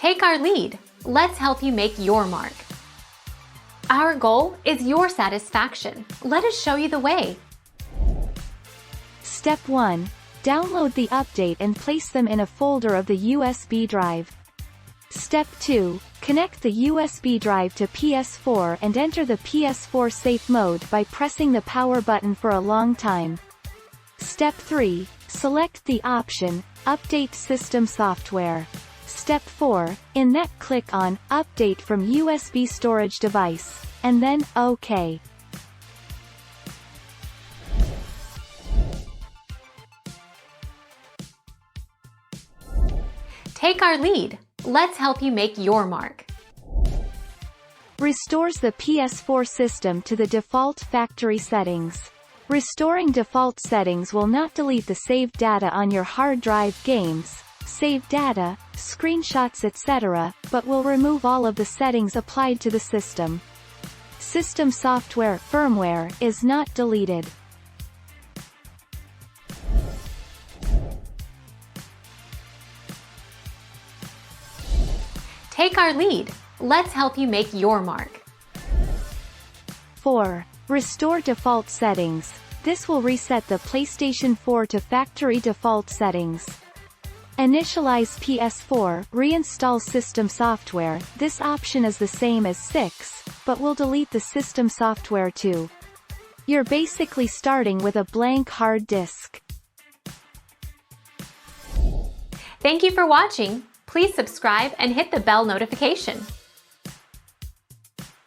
Take our lead. Let's help you make your mark. Our goal is your satisfaction. Let us show you the way. Step 1. Download the update and place them in a folder of the USB drive. Step 2. Connect the USB drive to ps4 and enter the ps4 safe mode by pressing the power button for a long time. Step 3. Select the option, Update System Software. Step 4. In that, click on Update from USB Storage Device, and then OK. Take our lead. Let's help you make your mark. Restores the ps4 system to the default factory settings. Restoring default settings will not delete the saved data on your hard drive, games, saved data, screenshots, etc., but will remove all of the settings applied to the system. System software firmware is not deleted. Take our lead. Let's help you make your mark. 4. Restore default settings. This will reset the PlayStation 4 to factory default settings. Initialize ps4, reinstall system software. This option is the same as 6, but will delete the system software too. You're basically starting with a blank hard disk. Thank you for watching. Please subscribe and hit the bell notification.